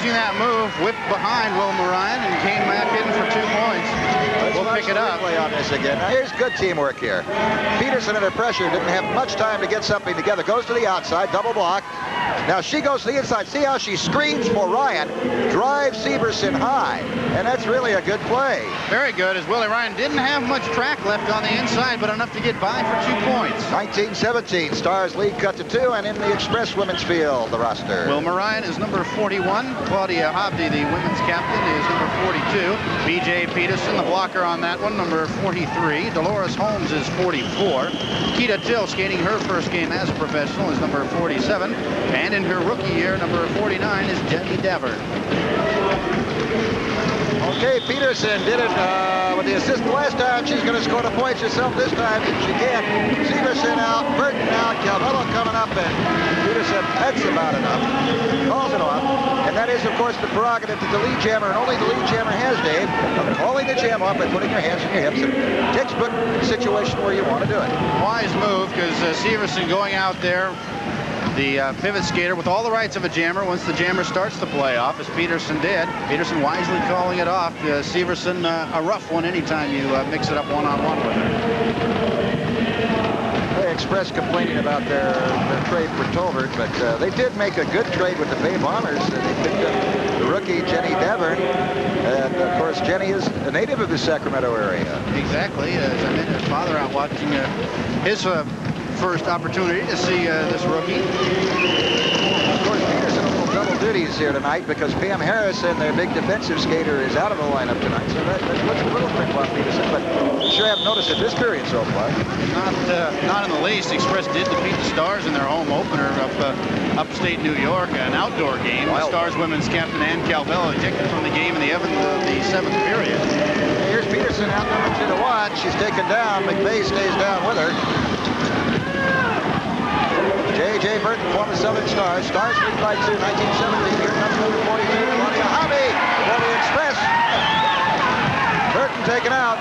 using that move, whipped behind Wilma Ryan and came back in for 2 points. We'll pick it up. Play on this again. Now here's good teamwork here. Peterson under pressure didn't have much time to get something together. Goes to the outside, double block. Now she goes to the inside. See how she screens for Ryan. Drives Severson high. And that's really a good play. Very good, as Willie Ryan didn't have much track left on the inside, but enough to get by for 2 points. 19-17. Stars lead cut to 2, and in the Express women's field, the roster. Wilma Ryan is number 41. Claudia Hobby, the women's captain, is number 42. B.J. Peterson, the blocker on that one, number 43. Dolores Holmes is 44. Keita Till, skating her first game as a professional, is number 47. And in her rookie year, number 49 is Jenny Devern. Okay, Peterson did it with the assist last time. She's going to score the points herself this time if she can. Severson out, Burton out, Calvello coming up, and Peterson, that's about enough. Calls it off. And that is, of course, the prerogative that the lead jammer, and only the lead jammer has, Dave, of calling the jam off by putting your hands on your hips. A textbook situation where you want to do it. Wise move, because Severson going out there, the pivot skater with all the rights of a jammer once the jammer starts the playoff, as Peterson did. Peterson wisely calling it off. Severson, a rough one anytime you mix it up one-on-one with her. The Express complaining about their trade for Tolbert, but they did make a good trade with the Bay Bombers. They picked up the rookie Jenny Devern, and of course Jenny is a native of the Sacramento area. Exactly. As I mentioned, his father out watching his first opportunity to see this rookie. Of course, Peterson will double duties here tonight because Pam Harrison, their big defensive skater, is out of the lineup tonight. So that puts a little print on Peterson, but you sure haven't noticed it this period so far. Not in the least. Express did defeat the Stars in their home opener up upstate New York, an outdoor game. The Stars women's captain Ann Calvello ejected from the game in the 7th period. Here's Peterson outnumbered 2-1. She's taken down. McVeigh stays down with her. J.J. Burton, former Southern Stars. Stars lead by 2, 1917. Here comes number 42, Claudia Hobby for the Express. Burton taken out.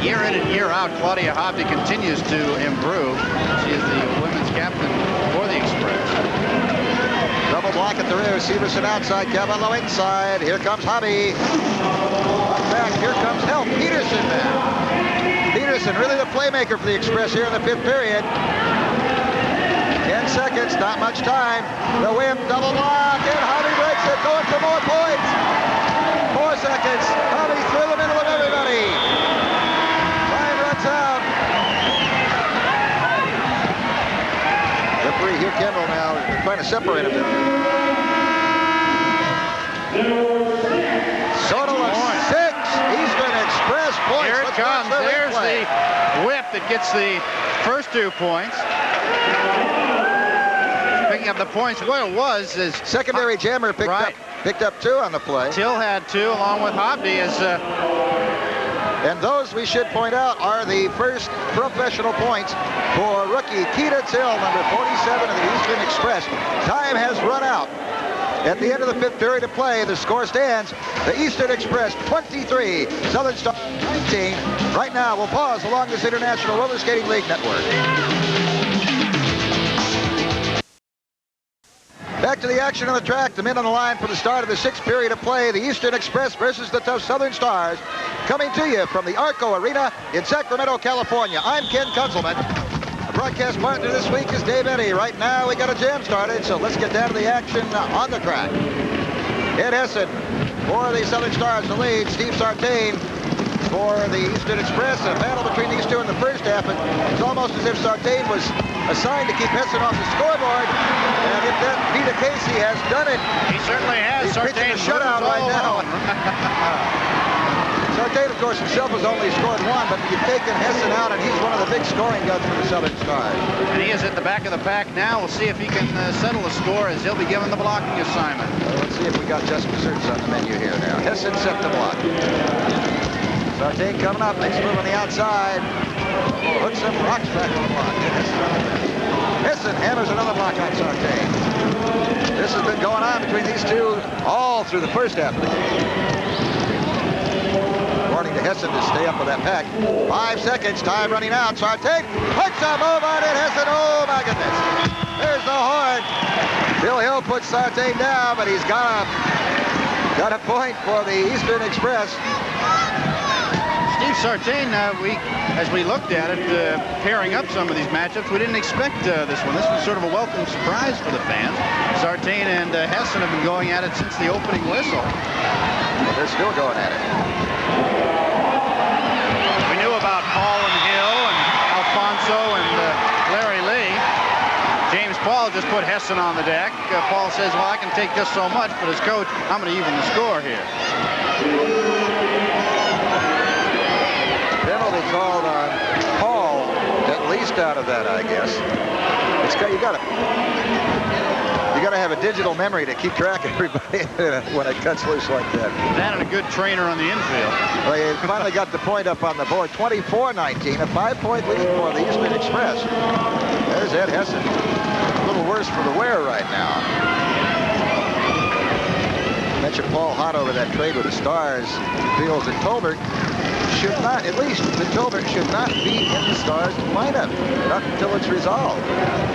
Year in and year out, Claudia Hobby continues to improve. She is the women's captain for the Express. Double block at the rear. Severson outside, Calvello inside. Here comes Hobby. Back, here comes help. Peterson now. Peterson, really the playmaker for the Express here in the 5th period. 10 seconds, not much time. The whip, double block, and Hobby breaks it, going for more points. 4 seconds. Hobby through the middle of everybody. Time runs out. Referee Hugh Kendall now trying to separate him. Total of 6 Eastern Express points. Here it comes. There's the whip that gets the first 2 points. Picking up the points. What it was is secondary jammer picked up 2 on the play. Till had 2 along with Hobby as and those, we should point out, are the first professional points for rookie Keita Till, number 47 of the Eastern Express. Time has run out. At the end of the 5th period of play, the score stands. The Eastern Express 23, Southern Star 19. Right now, we'll pause along this International Roller Skating League network. Back to the action on the track. The men on the line for the start of the 6th period of play. The Eastern Express versus the tough Southern Stars. Coming to you from the Arco Arena in Sacramento, California. I'm Ken Kunzelman. Our broadcast partner this week is Dave Eddy. Right now, we got a jam started, so let's get down to the action on the track. Ed Hessen for the Southern Stars, the lead. Steve Sartain for the Eastern Express. A battle between these two in the first half. And it's almost as if Sartain was assigned to keep Hessen off the scoreboard. And if that Peter Casey has done it. He certainly has. He's pitching a shutout right now. Sartain, of course, himself has only scored 1, but you've taken Hessen out, and he's one of the big scoring guns for the Southern Stars. And he is at the back of the pack now. We'll see if he can settle the score as he'll be given the blocking assignment. Let's see if we got just desserts on the menu here now. Hessen set the block. Sartain coming up, next move on the outside. Hooks some rocks back on the block. Hessen hammers another block on Sartain. This has been going on between these two all through the first half of the game. Warning to Hessen to stay up with that pack. 5 seconds, time running out. Sartain puts a move on it. Hessen, oh my goodness. There's the horn. Bill Hill puts Sartain down, but he's got a point for the Eastern Express. Steve Sartain, as we looked at it, pairing up some of these matchups, we didn't expect this one. This was sort of a welcome surprise for the fans. Sartain and Hessen have been going at it since the opening whistle. Well, they're still going at it. We knew about Paul and Hill and Alfonso and Larry Lee. James Paul just put Hessen on the deck. Paul says, well, I can take just so much, but as coach, I'm going to even the score here. Penalty called on Paul, at least out of that, I guess. You got to have a digital memory to keep track of everybody when it cuts loose like that. That and a good trainer on the infield. Well, he finally got the point up on the board. 24-19, a 5-point lead for the Eastern Express. There's Ed Hessen. A little worse for the wear right now. Mentioned Paul hot over that trade with the Stars. Feels that Tolbert should not, at least the Tolbert should not be in the Stars lineup. Not until it's resolved.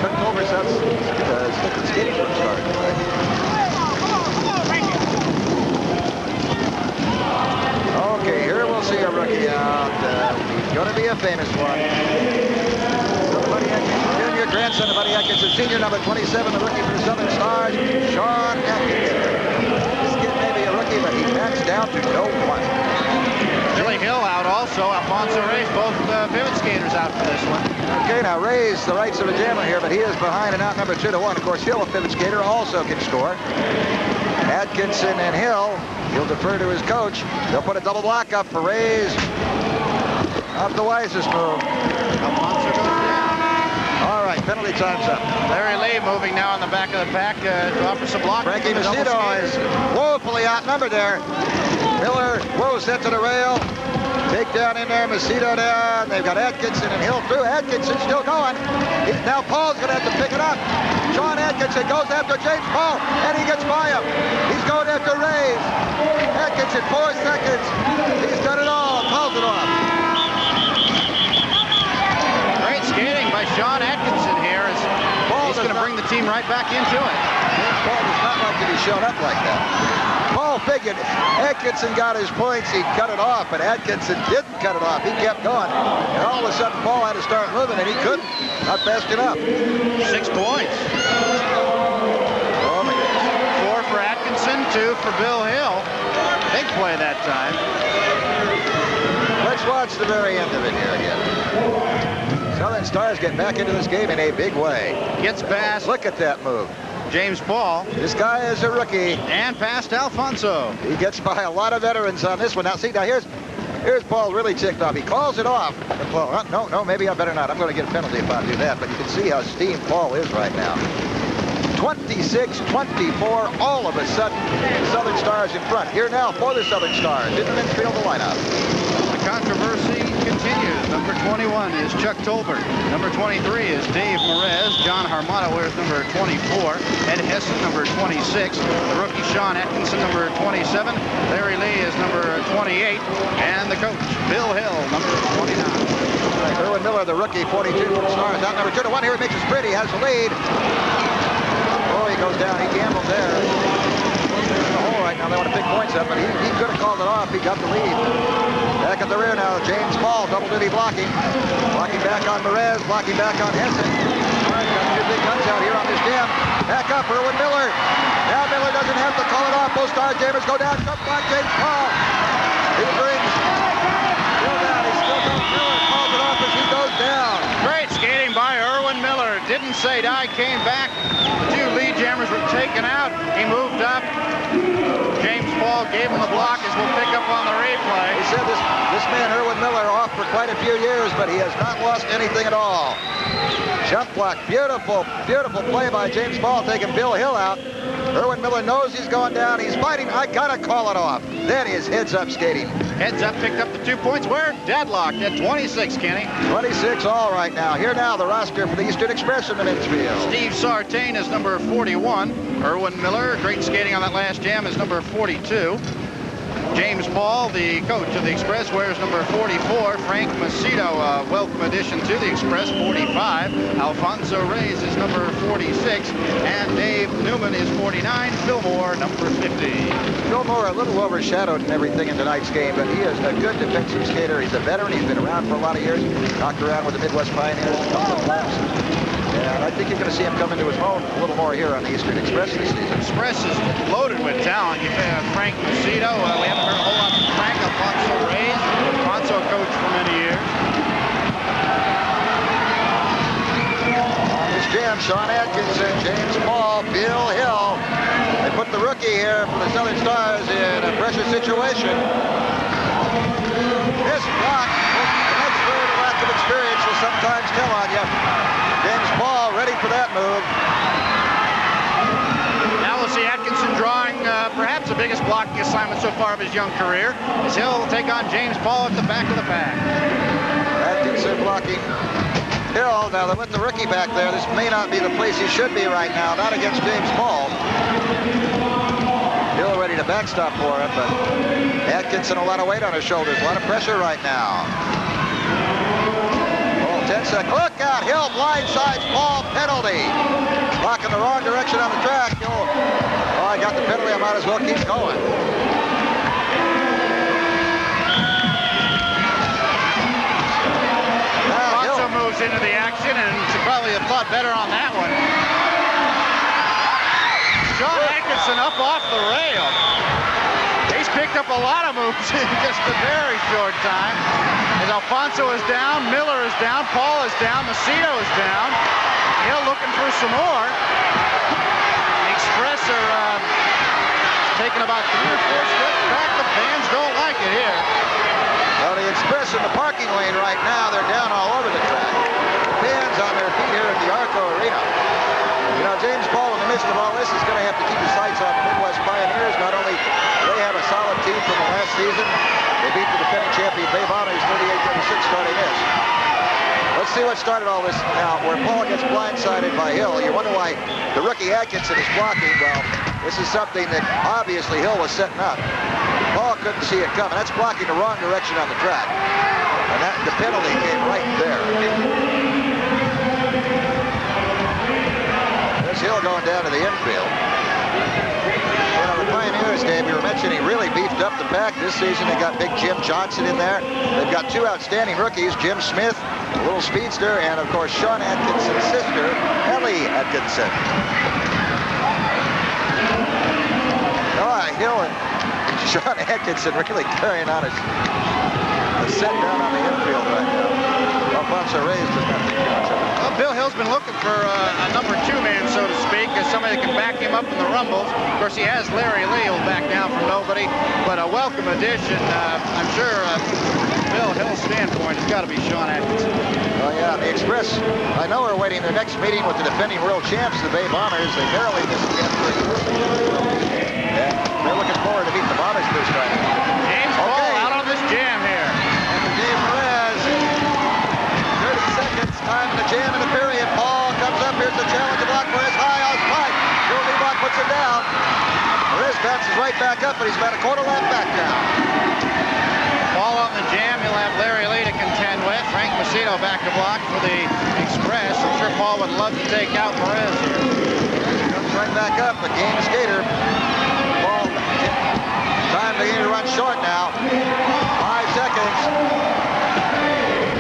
Chuck Tolbert's out skating for the Stars tonight. Okay, here we'll see a rookie out. He's going to be a famous one. Buddy Atkinson Jr., grandson of Buddy Atkinson Sr., number 27, the rookie for the Southern Stars, Sean Atkinson. This kid may be a rookie, but he backs down to no one. Billy Hill out also. Alfonso Reyes, both pivot skaters out for this one. Okay, now Reyes, the rights of a jammer here, but he is behind and out number 2-1. Of course, Hill, a pivot skater, also can score. Atkinson and Hill, he'll defer to his coach. They'll put a double block up for Reyes. Not the wisest move. Alfonso goes down. All right, penalty time's up. Larry Lee moving now in the back of the pack to offer some blocking. Frankie Macedo is woefully outnumbered there. Miller, whoa, set to the rail. Takedown in there, Macedo down. They've got Atkinson and Hill through. Atkinson still going. Now Paul's going to have to pick it up. Sean Atkinson goes after James Paul, and he gets by him. He's going after Reyes. Atkinson, 4 seconds. He's done it all. Calls it off. Great skating by Sean Atkinson here. He's going to bring the team right back into it. Paul does not like to be shown up like that. Paul figured Atkinson got his points, he'd cut it off, but Atkinson didn't cut it off. He kept going. And all of a sudden, Paul had to start moving, and he couldn't. Not fast enough. 6 points. Oh, my goodness. 4 for Atkinson, 2 for Bill Hill. Big play that time. Let's watch the very end of it here again. Southern Stars get back into this game in a big way. Gets past. Look at that move. James Paul. This guy is a rookie. And past Alfonso. He gets by a lot of veterans on this one. Now, see, here's Paul really ticked off. He calls it off. And Paul, no, maybe I better not. I'm going to get a penalty if I do that. But you can see how steamed Paul is right now. 26-24, all of a sudden, Southern Stars in front. Here now for the Southern Stars. In the men's field, the lineup. The controversy continues. Number 21 is Chuck Tolbert. Number 23 is Dave Merez. John Harmata wears number 24. Ed Hessen, number 26. The rookie Sean Atkinson, number 27. Larry Lee is number 28. And the coach, Bill Hill, number 29. Erwin Miller, the rookie, 42 for the Stars. Out number 2-1 here. He makes it sprint. He has the lead. Oh, he goes down. He gambled there. Oh, right now they want to pick points up, but he could have called it off. He got the lead. Back at the rear now, James Paul, double duty blocking. Blocking back on Merez, blocking back on Hessen. All right, got 2 big guns out here on this jam. Back up, Erwin Miller. Now Miller doesn't have to call it off. Both Star Jammers go down. Jump block, James Paul. He brings Bill down. He still goes Miller. Calls it off as he goes down. Great skating by Erwin Miller. Didn't say die, came back. The 2 lead jammers were taken out. He moved up. James Paul gave him the block, as we'll pick up on the replay. He said this man, Erwin Miller, off for quite a few years, but he has not lost anything at all. Jump block, beautiful, beautiful play by James Paul, taking Bill Hill out. Erwin Miller knows he's going down. He's fighting. I gotta call it off. Then his heads up skating. Heads up picked up the 2 points. We're deadlocked at 26, Kenny. 26 all right now. Here now the roster for the Eastern Express in the men's field. Steve Sartain is number 41. Erwin Miller, great skating on that last jam, is number 42. James Paul, the coach of the Express, wears number 44. Frank Macedo, a welcome addition to the Express, 45. Alfonso Reyes is number 46. And Dave Newman is 49. Phil Moore, number 50. Phil Moore a little overshadowed in everything in tonight's game, but he is a good defensive skater. He's a veteran. He's been around for a lot of years. Knocked around with the Midwest Pioneers a couple of times. And I think you're going to see him come into his own a little more here on the Eastern Express this season. Express is loaded with talent. You have Frank Macedo. We haven't heard a whole lot from Frank. Alfonso Reyes. Alfonso coach for many years. On this jam, Sean Atkinson, James Paul, Bill Hill. They put the rookie here for the Southern Stars in a pressure situation. This block, an expert lack of experience will sometimes tell on you. James Paul ready for that move. Now we'll see Atkinson drawing perhaps the biggest blocking assignment so far of his young career, as Hill will take on James Paul at the back of the pack. Atkinson blocking Hill. Now with the rookie back there, this may not be the place he should be right now, not against James Paul. Hill ready to backstop for him, but Atkinson a lot of weight on his shoulders, a lot of pressure right now. 10 seconds. Look out, Hill blindsides Paul, penalty. Blocking the wrong direction on the track. Oh, I got the penalty, I might as well keep going. Alfonso moves into the action and should probably have thought better on that one. Sean Atkinson up off the rail. He's picked up a lot of moves in just a very short time. As Alfonso is down, Miller is down, Paul is down, Macedo is down. Hill looking for some more. The Express are taking about 3 or 4 steps back. The fans don't like it here. Well, the Express in the parking lane right now, they're down all over the track. Fans on their feet here at the Arco Arena. You know, James Paul, in the midst of all this, is going to have to keep his sights on the Midwest Pioneers. Not only do they have a solid team from the last season, they beat the defending champion Bay Bombers 38-36 starting this. Let's see what started all this now, where Paul gets blindsided by Hill. You wonder why the rookie Atkinson is blocking. Well, this is something that obviously Hill was setting up. Paul couldn't see it coming. That's blocking the wrong direction on the track. And the penalty came right there. There's Hill going down to the infield. You know, the Pioneers, Dave, you were mentioning, really beefed up the pack this season. They got big Jim Johnson in there. They've got 2 outstanding rookies, Jim Smith, a little speedster, and of course Sean Atkinson's sister, Ellie Atkinson. All right, Hill and Sean Atkinson really carrying on a set down on the infield right now. Alfonso Reyes does not think much of it. Well, Bill Hill's been looking for a number 2 man, so to speak, as somebody that can back him up in the rumbles. Of course, he has Larry Lee, who'll back down from nobody, but a welcome addition. I'm sure Bill Hill's standpoint has got to be Sean Atkinson. Oh, yeah, the Express, I know, are waiting their next meeting with the defending world champs, the Bay Bombers. They barely missed the they're looking forward to meeting the Bombers first time. James Paul out on this jam here. And the Dave Perez, 30 seconds, time in the jam in the period. Paul comes up, here's the challenge, the block Perez high on spike. Bill Leibach puts it down. Perez bounces right back up, but he's about a quarter lap back now. Paul on the jam, he'll have Larry Lee to contend with. Frank Macedo back to block for the Express. I'm sure Paul would love to take out Perez here. Comes right back up, a game skater. Paul, time to run short now. 5 seconds.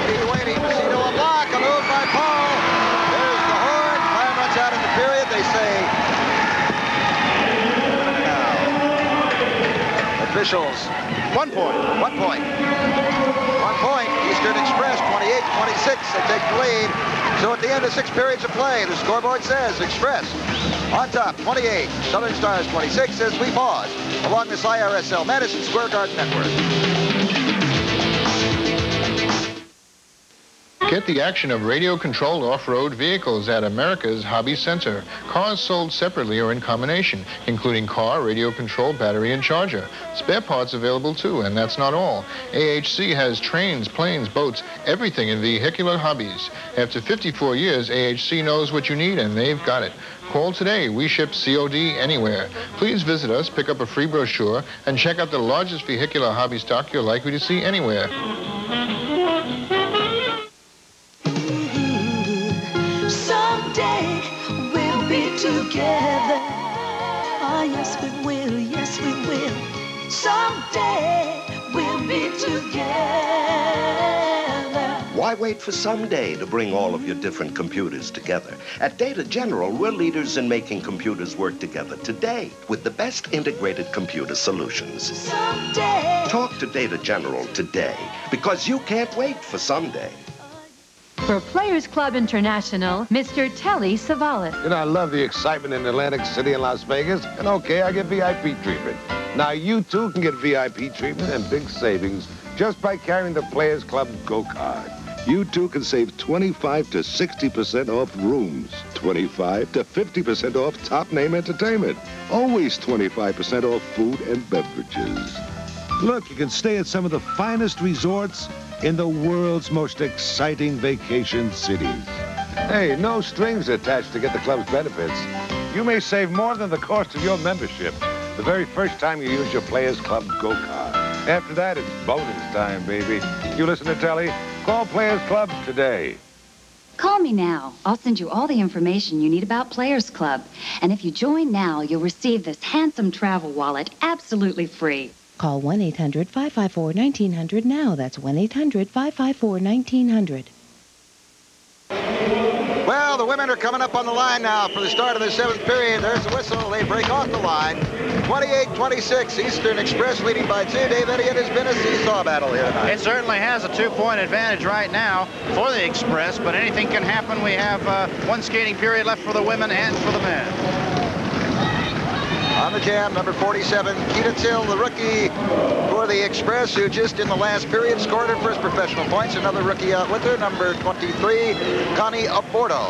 He's waiting. Macedo a block, a move by Paul. There's the horn. Time runs out in the period. They say, officials. 1 point. 1 point. 1 point. Eastern Express 28-26. They take the lead. So at the end of 6 periods of play, the scoreboard says Express on top 28, Southern Stars 26 as we pause along this IRSL Madison Square Garden Network. Get the action of radio-controlled off-road vehicles at America's Hobby Center. Cars sold separately or in combination, including car, radio-control, battery, and charger. Spare parts available too, and that's not all. AHC has trains, planes, boats, everything in vehicular hobbies. After 54 years, AHC knows what you need, and they've got it. Call today. We ship COD anywhere. Please visit us, pick up a free brochure, and check out the largest vehicular hobby stock you're likely to see anywhere. Someday we'll be together. Oh, yes, we will. Yes, we will. Someday we'll be together. Why wait for someday to bring all of your different computers together? At Data General, we're leaders in making computers work together today with the best integrated computer solutions. Someday. Talk to Data General today because you can't wait for someday. For Players Club International, Mr. Telly Savalas. You know, I love the excitement in Atlantic City and Las Vegas, and okay, I get VIP treatment. Now, you too can get VIP treatment and big savings just by carrying the Players Club Go card. You too can save 25 to 60% off rooms, 25 to 50% off top-name entertainment, always 25% off food and beverages. Look, you can stay at some of the finest resorts in the world's most exciting vacation cities. Hey, no strings attached to get the club's benefits. You may save more than the cost of your membership the very first time you use your Players Club Go card. After that, it's bonus time, baby. You listen to Telly? Call Players Club today. Call me now. I'll send you all the information you need about Players Club. And if you join now, you'll receive this handsome travel wallet absolutely free. Call 1-800-554-1900 now. That's 1-800-554-1900. Well, the women are coming up on the line now for the start of the 7th period. There's the whistle. They break off the line. 28-26, Eastern Express leading by 2. Dave Eddie, it has been a seesaw battle here tonight. It certainly has a 2-point advantage right now for the Express, but anything can happen. We have one skating period left for the women and for the men. On the jam, number 47, Keita Till, the rookie for the Express, who just in the last period scored her first professional points. Another rookie out with her, number 23, Connie Abordo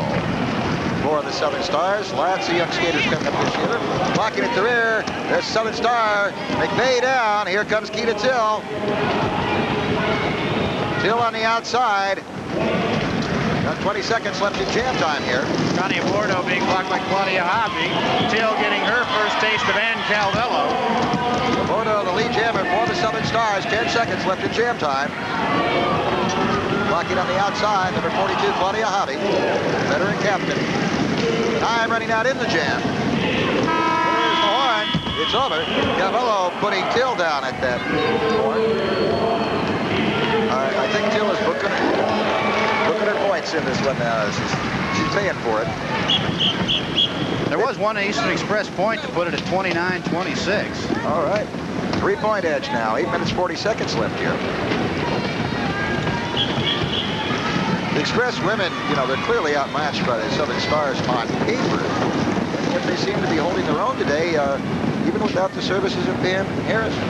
for the Southern Stars. Lots of young skaters coming up this year. Blocking at the rear, there's Southern Star. McVeigh down. Here comes Keita Till. Till on the outside. Got 20 seconds left in jam time here. Connie Abordo being blocked by Claudia Hobby. Till getting her first taste of Ann Calvello. Abordo, the lead jammer for the Southern Stars. 10 seconds left in jam time. Blocking on the outside, number 42, Claudia Hobby. Veteran captain. Time running out in the jam. There's the horn. It's over. Calvello putting Till down at that horn. I think Till is booking her points in this one now. She's paying for it. There was one Eastern Express point to put it at 29-26. All right. 3-point edge now. 8 minutes, 40 seconds left here. The Express women, you know, they're clearly outmatched by the Southern Stars on paper. But they seem to be holding their own today, even without the services of Pam Harrison.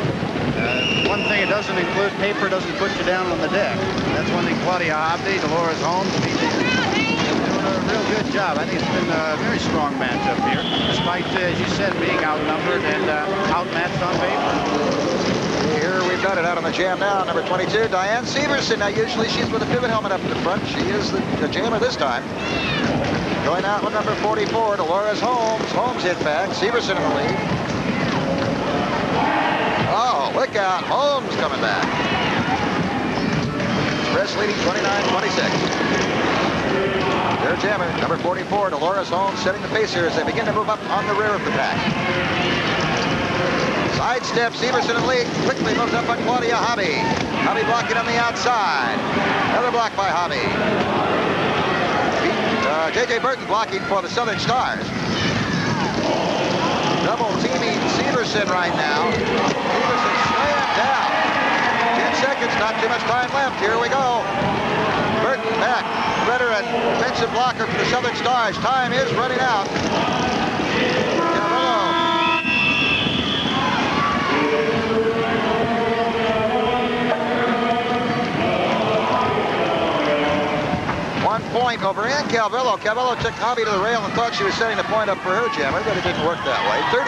One thing it doesn't include, paper doesn't put you down on the deck. That's one thing Claudia Hobby, Dolores Holmes, doing a real good job. I think it's been a very strong matchup here, despite, as you said, being outnumbered and outmatched on paper. Here we've got it out on the jam now. Number 22, Diane Severson. Now, usually she's with a pivot helmet up in the front. She is the jammer this time. Going out with number 44, Dolores Holmes. Holmes hit back. Severson in the lead. Oh, look out. Holmes coming back. Express leading 29-26. Their jammer, number 44, Dolores Holmes, setting the pace here as they begin to move up on the rear of the pack. Sidestep, Severson in the lead. Quickly moves up on Claudia Hobby. Hobby blocking on the outside. Another block by Hobby. J.J. Burton blocking for the Southern Stars. Double teaming Severson right now. Severson slammed down. 10 seconds, not too much time left. Here we go. Burton back. Veteran defensive blocker for the Southern Stars. Time is running out. over Ann Calvillo. Calvillo took Hobby to the rail and thought she was setting the point up for her jammer, but it didn't work that way. 30-26,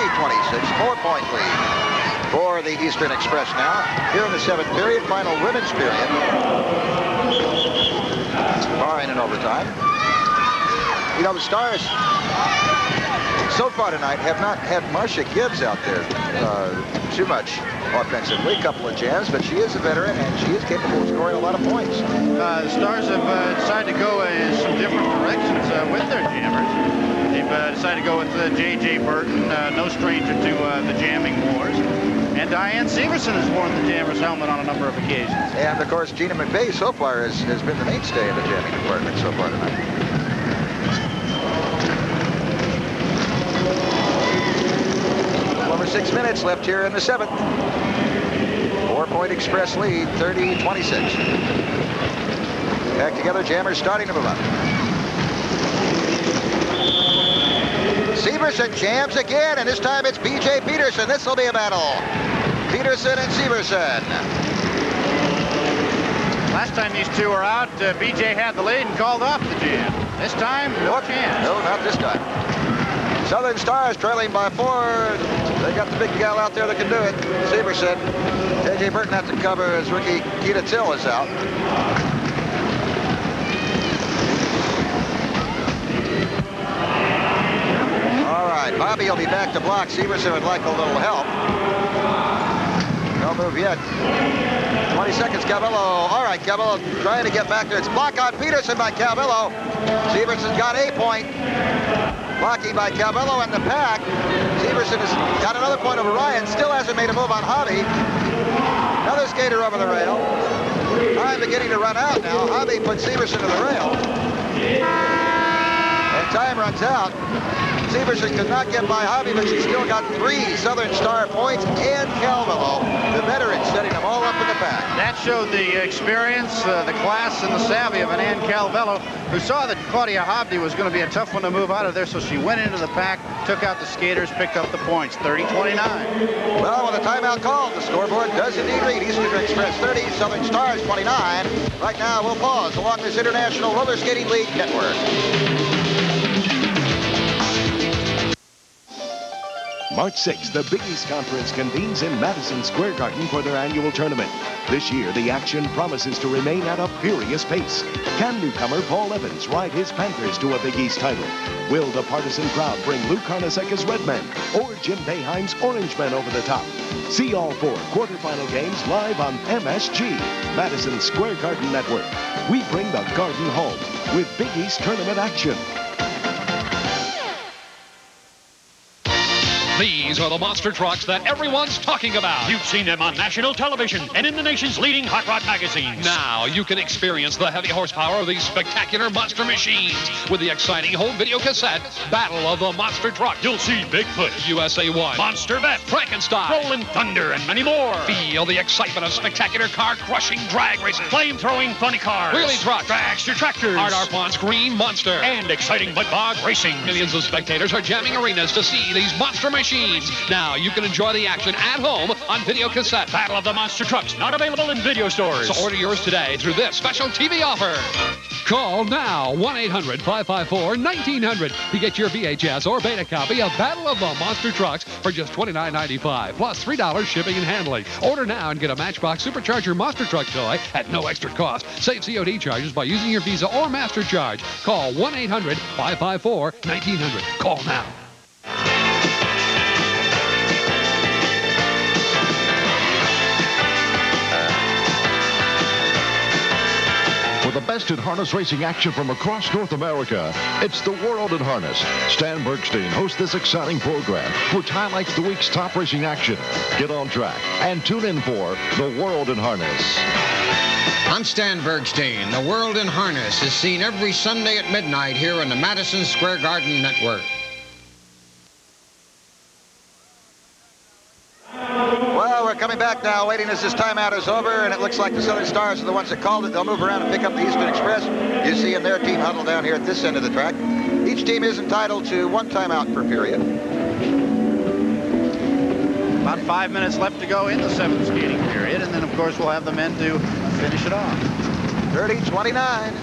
4-point lead for the Eastern Express now. Here in the 7th period, final women's period. Barring an overtime. You know, the Stars so far tonight have not had Marcia Gibbs out there too much offensively. A couple of jams, but she is a veteran and she is capable of scoring a lot of points. The Stars have decided to go in some different directions with their jammers. They've decided to go with J.J. Burton, no stranger to the jamming wars. And Diane Severson has worn the jammer's helmet on a number of occasions. And, of course, Gina McVeigh so far has been the mainstay in the jamming department so far tonight. Over 6 minutes left here in the 7th. 4-point Express lead, 30-26. Back together, jammers starting to move up. Severson jams again, and this time it's B.J. Peterson. This will be a battle. Peterson and Severson. Last time these two were out, B.J. had the lead and called off the jam. This time, no chance. No, not this time. Southern Stars trailing by 4. They got the big gal out there that can do it. Severson. J.J. Burton has to cover as rookie Keita Till is out. All right, Bobby will be back to block. Severson would like a little help. No move yet. 20 seconds, Calvillo. All right, Calvillo trying to get back there. It's block on Peterson by Calvillo. Severson's got a point. Blocking by Calvillo and the pack. Severson has got another point over Ryan. Still hasn't made a move on Hobby. Another skater over the rail. Time beginning to run out now. Hobby puts Severson to the rail. And time runs out. Severson could not get by Hobby, but she's still got 3 Southern Star points, and Calvillo, the veteran, setting them all up in the pack. That showed the experience, the class, and the savvy of an Ann Calvillo, who saw that Claudia Hobby was going to be a tough one to move out of there, so she went into the pack, took out the skaters, picked up the points, 30-29. Well, with a timeout called, the scoreboard does indeed read Eastern Express 30, Southern Stars 29. Right now, we'll pause along this International Roller Skating League network. March 6th, the Big East Conference convenes in Madison Square Garden for their annual tournament. This year, the action promises to remain at a furious pace. Can newcomer Paul Evans ride his Panthers to a Big East title? Will the partisan crowd bring Lou Carnesecca's Red Men or Jim Boeheim's Orange Men over the top? See all 4 quarterfinal games live on MSG, Madison Square Garden Network. We bring the Garden home with Big East tournament action. These are the monster trucks that everyone's talking about. You've seen them on national television and in the nation's leading hot rod magazines. Now you can experience the heavy horsepower of these spectacular monster machines with the exciting home video cassette, Battle of the Monster Truck. You'll see Bigfoot, USA 1, Monster Vet, Frankenstein, Rolling Thunder, and many more. Feel the excitement of spectacular car-crushing drag races, flame-throwing funny cars, wheelie trucks, dragster tractors, Hard Arpon Scream Monster, and exciting mud bog racing. Millions of spectators are jamming arenas to see these monster machines. Now you can enjoy the action at home on video cassette. Battle of the Monster Trucks, not available in video stores. So order yours today through this special TV offer. Call now, 1-800-554-1900 to get your VHS or beta copy of Battle of the Monster Trucks for just $29.95, plus $3 shipping and handling. Order now and get a Matchbox Supercharger Monster Truck toy at no extra cost. Save COD charges by using your Visa or MasterCharge. Call 1-800-554-1900. Call now. For the best in harness racing action from across North America, it's The World in Harness. Stan Bergstein hosts this exciting program, which highlights the week's top racing action. Get on track and tune in for The World in Harness. I'm Stan Bergstein. The World in Harness is seen every Sunday at midnight here on the Madison Square Garden Network. Well, we're coming back now, waiting as this timeout is over, and it looks like the Southern Stars are the ones that called it. They'll move around and pick up the Eastern Express. You see in their team huddle down here at this end of the track. Each team is entitled to 1 timeout per period. About 5 minutes left to go in the 7th skating period, and then, of course, we'll have the men to finish it off. 30-29.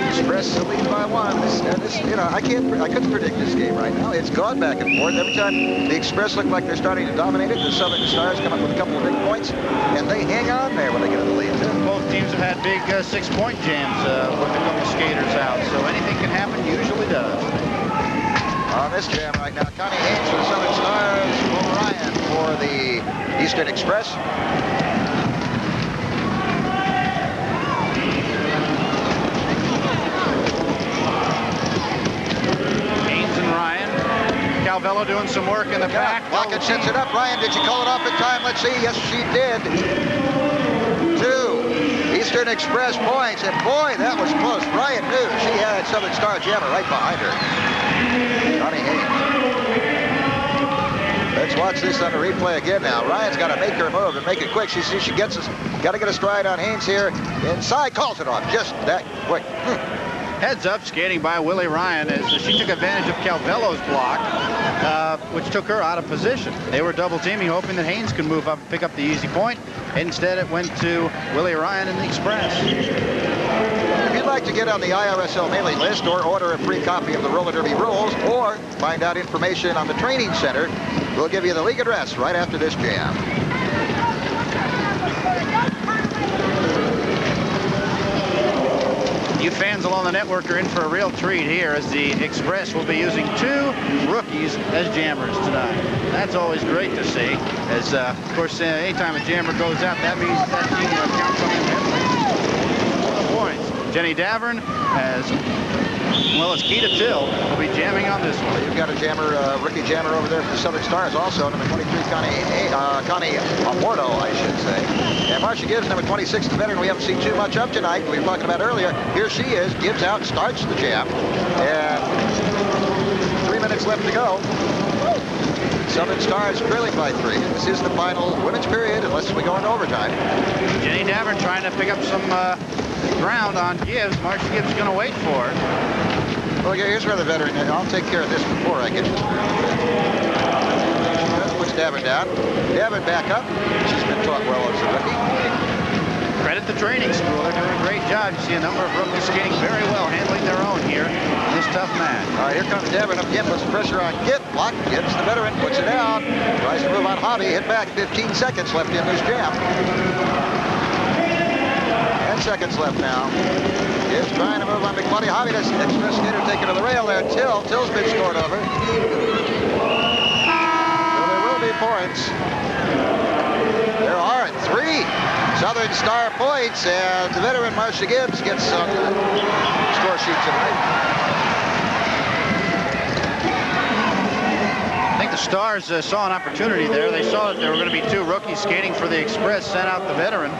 Express leads by 1. I couldn't predict this game right now. It's gone back and forth. Every time the Express look like they're starting to dominate it, the Southern Stars come up with a couple of big points, and they hang on there when they get in the lead. Both teams have had big 6-point jams with a couple skaters out, so anything can happen, usually does. On this jam right now, Connie Haynes for the Southern Stars, Will Ryan for the Eastern Express. Haynes and Ryan. Calvello doing some work in the back. Lockett sets it up. Ryan, did you call it off in time? Let's see. Yes, she did. 2 Eastern Express points, and boy, that was close. Ryan knew she had Southern Star Jammer right behind her. Connie Haynes. Let's watch this on the replay again now. Ryan's got to make her move and make it quick. She sees she gets us. Got to get a stride on Haynes here. Inside, calls it off just that quick. Heads up skating by Willie Ryan as she took advantage of Calvello's block, which took her out of position. They were double teaming, hoping that Haynes could move up and pick up the easy point. Instead, it went to Willie Ryan in the Express. If you'd like to get on the IRSL mailing list or order a free copy of the roller derby rules or find out information on the training center, we'll give you the league address right after this jam. You fans along the network are in for a real treat here as the Express will be using 2 rookies as jammers tonight. That's always great to see, as of course anytime a jammer goes out, that means that team counts on them points. Jenny Davern, as well as Keita Till, will be jamming on this one. You've got a jammer, rookie jammer over there for the Southern Stars also, number 23, Connie Amorto, I should say. And Marcia Gibbs, number 26, the veteran we haven't seen too much of tonight. We were talking about earlier. Here she is. Gibbs out, starts the jam. And 3 minutes left to go. Southern Stars trailing by 3. This is the final women's period, unless we go into overtime. Jenny Davern trying to pick up some ground on Gibbs. Marcia Gibbs is going to wait for her. Well, here's where the veteran, I'll take care of this before I get to puts Davern down. Davern back up. She's been taught well as a rookie. Credit the training school. They're doing a great job. You see a number of rookies skating very well, handling their own here in this tough match. All right, here comes Davern up again, puts pressure on Gibbs. Block. Gibbs, the veteran, puts it down. Tries to move on Hobby. Hit back. 15 seconds left in this jam. 10 seconds left now. Gibbs trying to move on McBuddy. Hobby, this Express skater taken to the rail there. Till's been scored over. So there will be points. There are 3 Southern Star points, and the veteran Marcia Gibbs gets on the score sheet tonight. I think the Stars saw an opportunity there. They saw that there were going to be 2 rookies skating for the Express, sent out the veteran.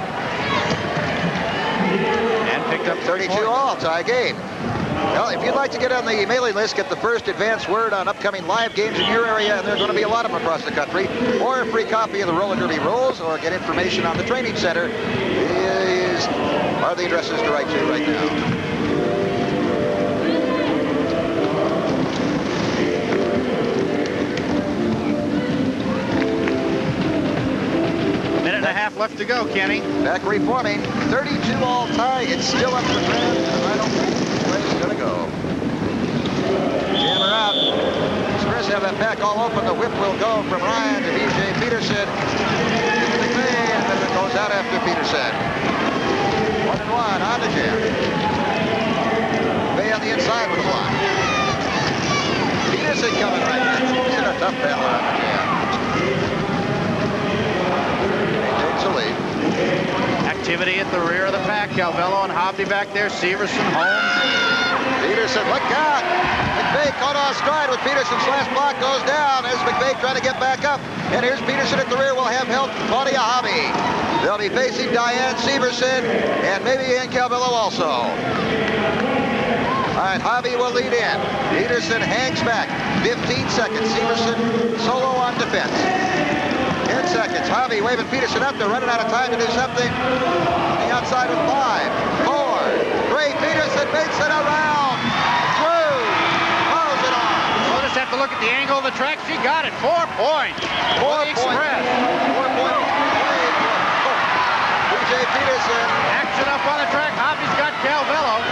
And picked up 32 all, tie game. Well, if you'd like to get on the mailing list, get the first advance word on upcoming live games in your area, and there are going to be a lot of them across the country, or a free copy of the roller derby rules, or get information on the training center, are the addresses to write to right now. Minute and a half left to go, Kenny. Back reforming. 32 all tie. It's still up for grabs, and I don't think it's going to go. Jammer out. Express have that back all open. The whip will go from Ryan to B.J. Peterson. McVay, and then it goes out after Peterson. 1-1 on the jam. McVay on the inside with a block. Peterson coming right back. Peterson a tough battle on the jam. Activity at the rear of the pack. Calvello and Hobby back there. Severson, Holmes. Peterson, look out! McVay caught off stride with Peterson's last block goes down as McVay trying to get back up. And here's Peterson at the rear. Will have help Claudia Hobby. They'll be facing Diane Severson and maybe Ann Calvello also. All right, Hobby will lead in. Peterson hangs back. 15 seconds. Severson solo on defense. 10 seconds. Hobby waving Peterson up. They're running out of time to do something. On the outside with 5, 4, 3. Peterson makes it around. Through. Close it on. We'll just have to look at the angle of the track. She got it. 4 points. 4 points. 4 points. B.J. Peterson. Action up on the track. Hobby's got Calvello.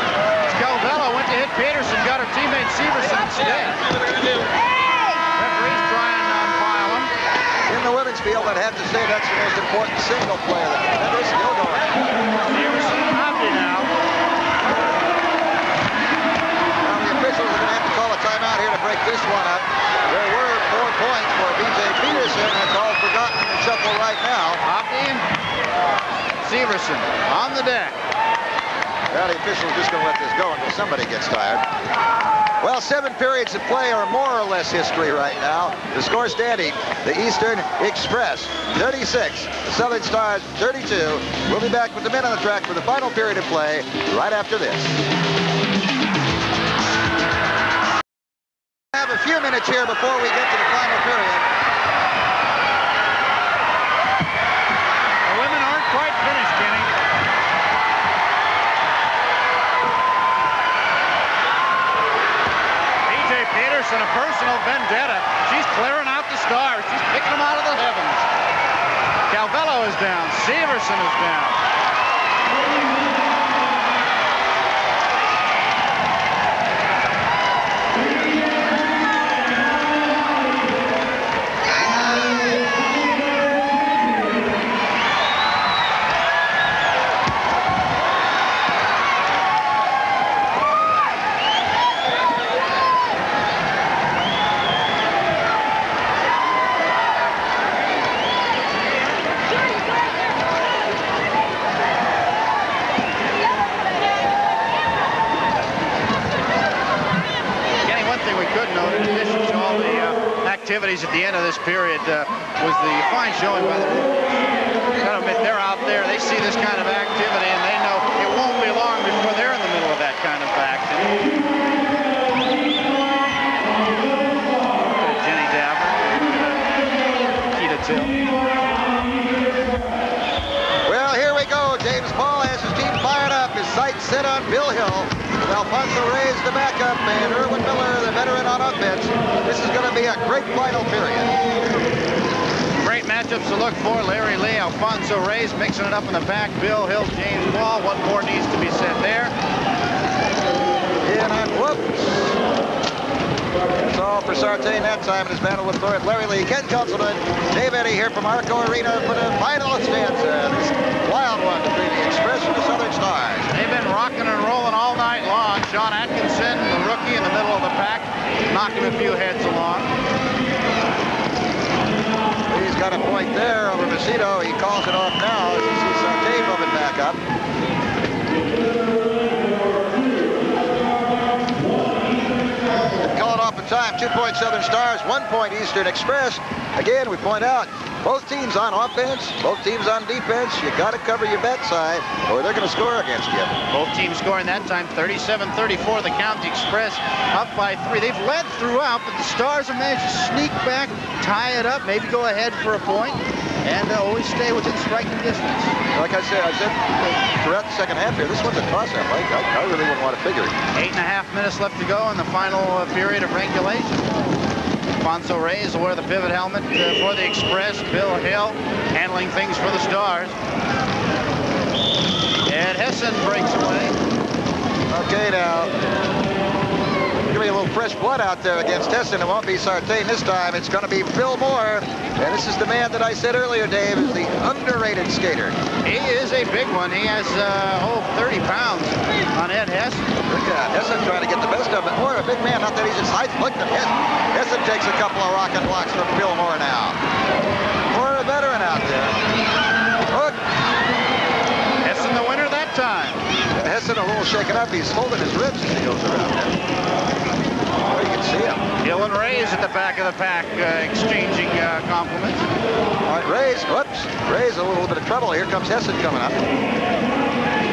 Severson instead. Referee's trying to unpile him. In the women's field, I'd have to say that's the most important single player. And they're still going. Severson hoppy now. Now the officials are going to have to call a timeout here to break this one up. There were 4 points for B.J. Peterson. That's all forgotten in the shuffle right now. Hoppy. Severson on the deck. Well, the officials are just going to let this go until somebody gets tired. Well, 7 periods of play are more or less history right now. The score standing, the Eastern Express 36, the Southern Stars 32. We'll be back with the men on the track for the final period of play right after this. We have a few minutes here before we get to the final period. The women aren't quite finished, Kenny. Peterson, a personal vendetta. She's clearing out the stars. She's picking them out of the heavens. Calvello is down. Severson is down. Activities at the end of this period was the fine showing by the Rovers. Gotta admit, they're out there. They see this kind of activity, and they know it won't be long before they're in the middle of that kind of action. Jenny Dabber, Keita Till. Well, here we go. James Paul has his team fired up. His sights set on Bill Hill. Alfonso Reyes, the backup, and Erwin Miller, the veteran on offense. This is going to be a great final period. Great matchups to look for. Larry Lee, Alfonso Reyes mixing it up in the back. Bill Hill, James Ball. What more needs to be said there? And whoops. That's all for Sartain that time in his battle with Thorpe. Larry Lee, Ken Councilman, Dave Eddy here from Arco Arena for the final stanza. This wild one between the Express and the Southern Stars. They've been rocking and rolling all night long. Sean Atkinson, the rookie in the middle of the pack, knocking a few heads along. He's got a point there over Macedo. He calls it off now as he sees Sartain moving back up. Call it off in time. 2 point Southern Stars, 1 point Eastern Express. Again, we point out, both teams on offense, both teams on defense. You got to cover your backside, or they're going to score against you. Both teams scoring that time, 37-34. The count. The Express up by 3. They've led throughout, but the Stars have managed to sneak back, tie it up, maybe go ahead for a point, and always stay within striking distance. Like I said throughout the second half here, this one's a toss-up. I really wouldn't want to figure it. 8.5 minutes left to go in the final period of regulation. Alfonso Reyes will wear the pivot helmet for the Express. Bill Hill handling things for the Stars. Ed Hessen breaks away. Okay, now. Give me a little fresh blood out there against Hessen. It won't be Sartain this time. It's going to be Phil Moore. And this is the man that I said earlier, Dave, is the underrated skater. He is a big one. He has, 30 pounds on Ed Hessen. Look at Hessen trying to get the best of it. Moore, a big man, not that he's his height. Look at Hessen. Hessen takes a couple of rocket blocks from Phil Moore now. Moore, a veteran out there. Look. Hessen the winner that time. Hessen a little shaken up. He's holding his ribs as he goes around there. Oh, you can see him. Hill and Reyes at the back of the pack exchanging compliments. All right, Reyes, whoops. Reyes a little bit of trouble. Here comes Hessen coming up.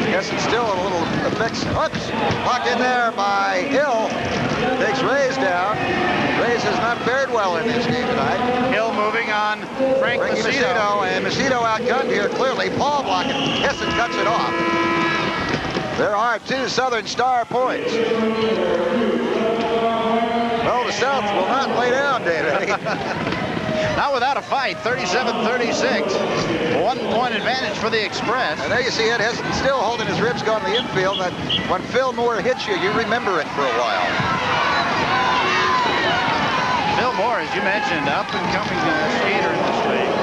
Hessen still a little fix. Whoops. Blocked in there by Hill. Takes Reyes down. Reyes has not fared well in this game tonight. Hill moving on Frankie Macedo. And Macedo outgunned here clearly. Paul blocking. Hessen cuts it off. There are 2 Southern Star points. Well, the South will not lay down, David. Not without a fight, 37-36. 1 point advantage for the Express. And there you see Ed Hessen still holding his ribs going to the infield. That when Phil Moore hits you, you remember it for a while. Moore, as you mentioned, up-and-coming skater in this league.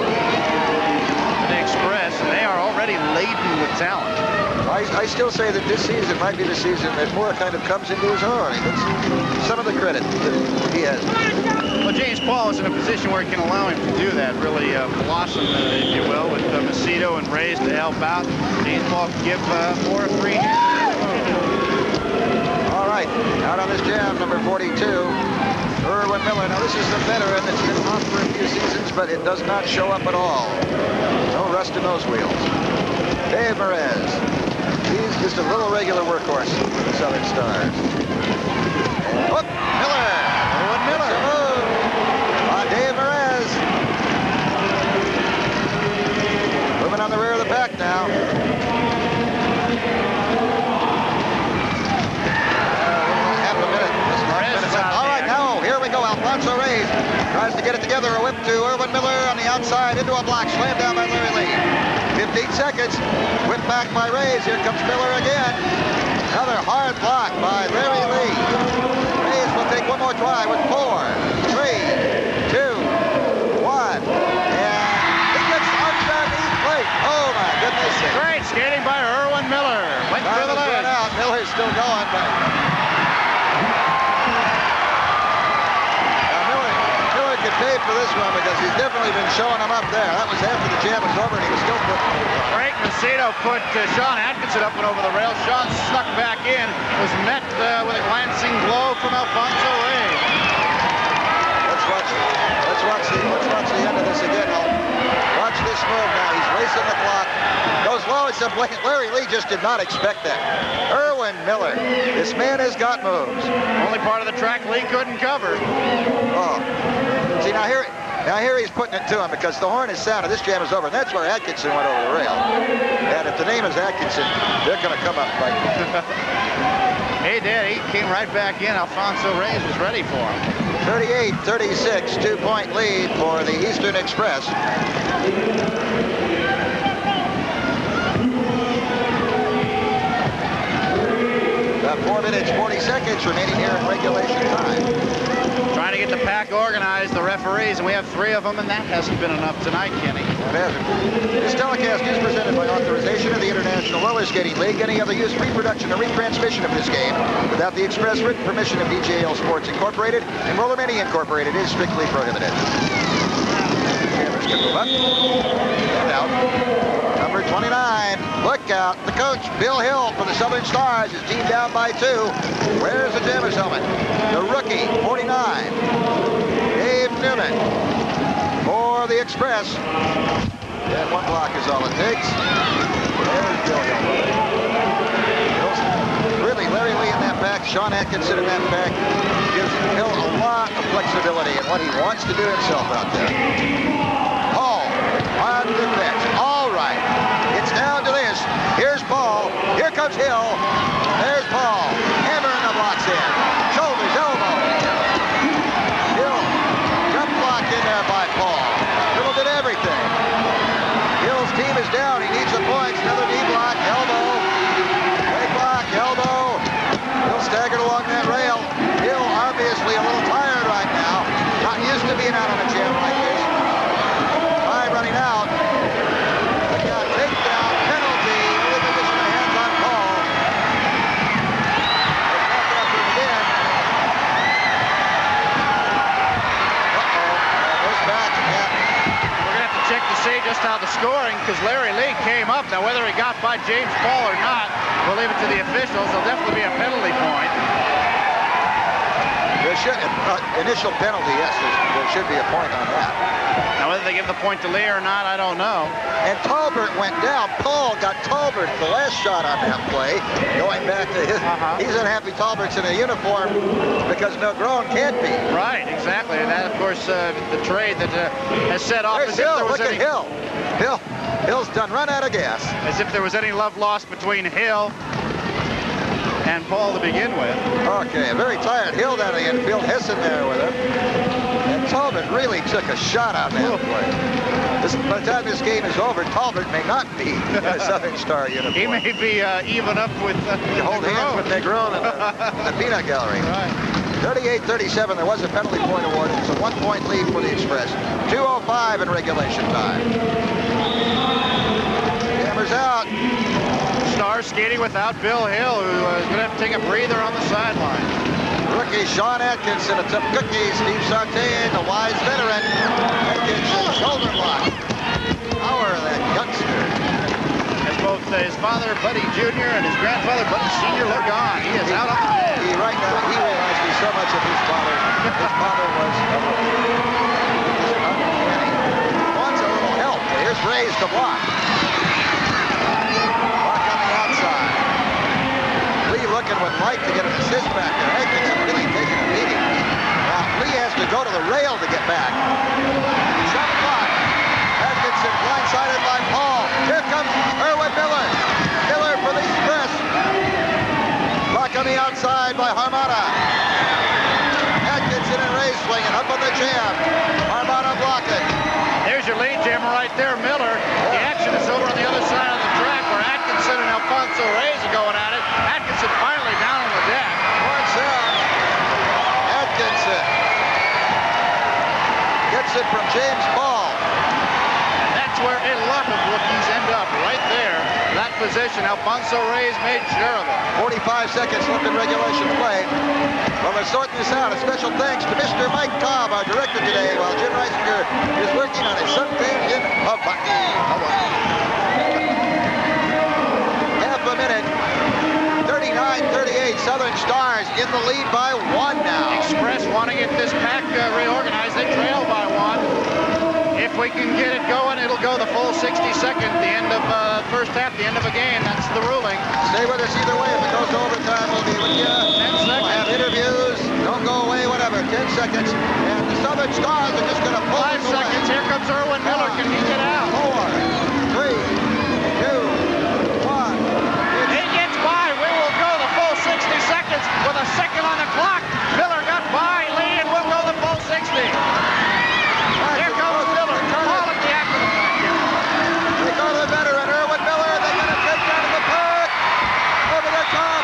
The Express, and they are already laden with talent. I still say that this season might be the season that Moore kind of comes into his own. He gets some of the credit that he has. Well, James Paul is in a position where he can allow him to do that, really blossom, if you will, with Macedo and Reyes to help out. James Paul can give Moore a free hand. All right, out on this jam, number 42, Erwin Miller. Now, this is the veteran that's been on for a few seasons, but it does not show up at all. No rust in those wheels. Dave Merez. He's just a little regular workhorse for the Southern Stars. Whoop, Miller. Erwin Miller. On Dave Merez. Moving on the rear of the pack now. Half a minute. All right, now, here we go. Alfonso Reyes tries to get it together. A whip to Erwin Miller on the outside into a block. Slammed down by Larry Lee. 15 seconds. Whip back by Reyes. Here comes Miller again. Another hard block by Larry Lee. Reyes will take one more try with 4, 3, 2, 1. And he gets underneath plate. Oh, my goodness. Great skating by Erwin Miller. Went through the leg. Out. Miller's still going, but... Miller could pay for this one because he's definitely been showing him up there. That was after the jam was over, and he was still putting it over. Frank Macedo put Sean Atkinson up and over the rail. Sean snuck back in, was met with a glancing blow from Alfonso Reyes. Let's watch the end of this again. Watch this move now. He's racing the clock. Goes low. It's a blade. Larry Lee just did not expect that. Erwin Miller. This man has got moves. Only part of the track Lee couldn't cover. Oh. See, now here he's putting it to him because the horn is sounded. This jam is over. And that's where Atkinson went over the rail. And if the name is Atkinson, they're going to come up fighting. He did. He came right back in. Alfonso Reyes was ready for him. 38-36, 2-point lead for the Eastern Express. About 4 minutes, 40 seconds remaining here in regulation time. Trying to get the pack organized, the referees, and we have 3 of them, and that hasn't been enough tonight, Kenny. It hasn't. This telecast is presented by authorization of the International Roller Skating League. Any other use, reproduction, or retransmission of this game without the express written permission of DJL Sports Incorporated and Rollermania Incorporated is strictly prohibited. Cameras can move up and out. Number 29, look out. The coach, Bill Hill, for the Southern Stars, his team down by 2. Where's the Jammer's helmet? The rookie, 49, Dave Newman. For the Express. And 1 block is all it takes. There's Bill Hill. Really, Larry Lee in that pack, Sean Atkinson in that pack, gives Hill a lot of flexibility in what he wants to do himself out there. Paul on the bench. All right. It's down to this. Here's Paul. Here comes Hill. There's Paul. Hammering the blocks in. Shoulders, elbow. Hill. Jump block in there by Paul. Hill did everything. Hill's team is down. He needs the points. Another knee block. Elbow. Leg block. Elbow. Hill staggered along that rail. Hill obviously a little tired right now. Not used to being out on a jam like this. Time running out. Look out. Takedown. Penalty. With additional hands on Paul. Back after it again. Uh-oh. Goes back. Yeah. We're going to have to check to see just how the scoring, because Larry Lee came up. Now, whether he got by James Paul or not, we'll leave it to the officials. There'll definitely be a penalty point. There should, initial penalty, yes, there should be a point on that. Now, whether they give the point to Lee or not, I don't know. And Talbert went down. Paul got Talbert the last shot on that play. Going back to his, he's unhappy Talbert's in a uniform because Negron can't be. Right, exactly. And that, of course, the trade that has set off. There's Hill. Look at Hill. Hill's done run out of gas. As if there was any love lost between Hill and Paul to begin with. Okay, very tired Hill down the infield. Hessen there with him. And Talbot really took a shot on that play. By the time this game is over, Talbot may not be in a Southern Star uniform. He may be even up with hold hands with Negron in the peanut gallery. Right. 38-37. There was a penalty point awarded. It's a 1-point lead for the Express. 2:05 in regulation time. Hammers out. Stars skating without Bill Hill, who is going to have to take a breather on the sideline. Rookie Sean Atkinson, a tough cookie. Steve Sartain, the wise veteran. Atkinson, shoulder block. Power of that youngster. As both his father, Buddy Jr., and his grandfather, Buddy Sr., are gone. He is out on the field. Right now, he reminds me so much of his father. His father was uncanny. Wants a little help. Here's Reyes to block. Block on the outside. Lee looking would like to get an assist back there. Atkinson really taking a beating. Now, Lee has to go to the rail to get back. Shot block. Atkinson blindsided by Paul. Here comes Erwin Miller. Miller for the Express. Block on the outside by Harmada. Atkinson and Ray swinging up on the jam. Harmada blocking. There's your lead jammer right there, Miller. The action is over on the other side of the track where Atkinson and Alfonso Reyes are going at it. Atkinson finally down on the deck. Towards out. Atkinson gets it from James Ball. That's where a lot of rookies end up, right there. That position, Alfonso Reyes made sure of it. 45 seconds left in regulation play. Well, they're sorting this out. A special thanks to Mr. Mike Cobb, our director today, while Jim Reisinger is working on his suntan in Hawaii. Half a minute. 39-38. Southern Stars in the lead by 1 now. Express want to get this pack reorganized. They trail by 1. If we can get it going, it'll go the full 60 seconds, the end of first half, the end of a game. That's the ruling. Stay with us either way. If it goes to overtime, we'll be with you. 10 seconds. We'll have interviews. Don't go away, whatever. 10 seconds. And the Southern Stars are just going to pull 5 seconds. Here comes Erwin Miller. Can he get out? 4, 3, 2, 1. He gets by. We will go the full 60 seconds with a second on the clock. Miller got by Lee, and we'll go the full 60. Here comes Miller. All at the after the fact. They go to the veteran, Erwin Miller. They're going to take down to the puck. Over the top.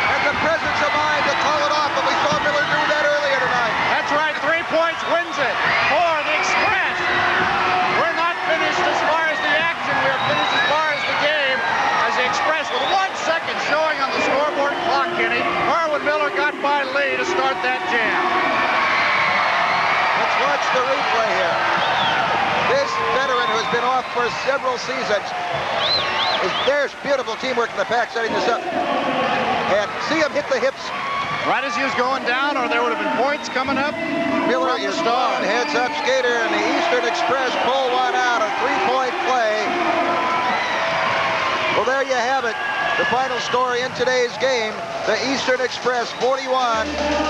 And the presence of mind to call it off, but we saw Miller do that earlier tonight. That's right. 3 points wins it for the Express. We're not finished as far as the action. We're finished as far as the game. As the Express, with 1 second showing on the scoreboard clock, Kenny, Erwin Miller got by Lee to start that jam. Let's watch the replay here. This veteran who has been off for several seasons. There's beautiful teamwork in the pack setting this up. And see him hit the hips. Right as he was going down, or there would have been points coming up. Miller is on heads-up skater, and the Eastern Express pull one out, a 3-point play. Well, there you have it. The final score in today's game, the Eastern Express 41,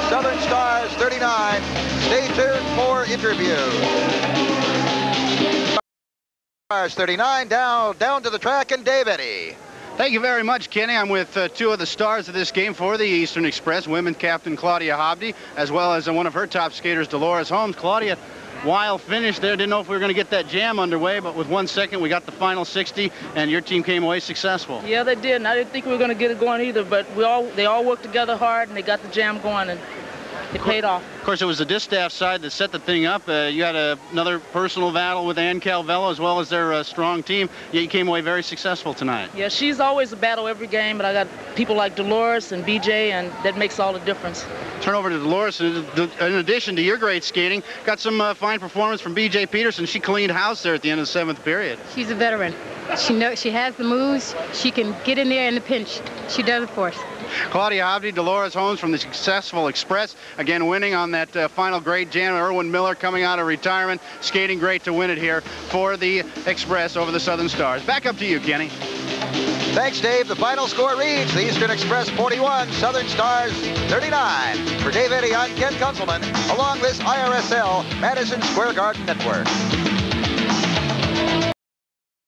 Southern Stars 39. Stay tuned for interviews. Stars 39, down to the track, and Dave Eddy. Thank you very much, Kenny. I'm with 2 of the stars of this game for the Eastern Express, women's captain Claudia Hobdy, as well as one of her top skaters, Dolores Holmes. Claudia, wild finish there. Didn't know if we were going to get that jam underway, but with 1 second, we got the final 60, and your team came away successful. Yeah, they did, and I didn't think we were going to get it going either, but they all worked together hard, and they got the jam going, and it paid off. Of course, it was the distaff side that set the thing up. You had another personal battle with Ann Calvello, as well as their strong team. Yet you came away very successful tonight. Yeah, she's always a battle every game, but I got people like Dolores and BJ, and that makes all the difference. Turn over to Dolores. In addition to your great skating, got some fine performance from BJ Peterson. She cleaned house there at the end of the 7th period. She's a veteran. She has the moves. She can get in there in the pinch. She does it for us. Claudia Hobdy, Dolores Holmes from the successful Express, again winning on that final great jam. Erwin Miller coming out of retirement, skating great to win it here for the Express over the Southern Stars. Back up to you, Kenny. Thanks, Dave. The final score reads the Eastern Express 41, Southern Stars 39. For Dave Eddy, I'm Ken Kunzelman, along this IRSL Madison Square Garden Network.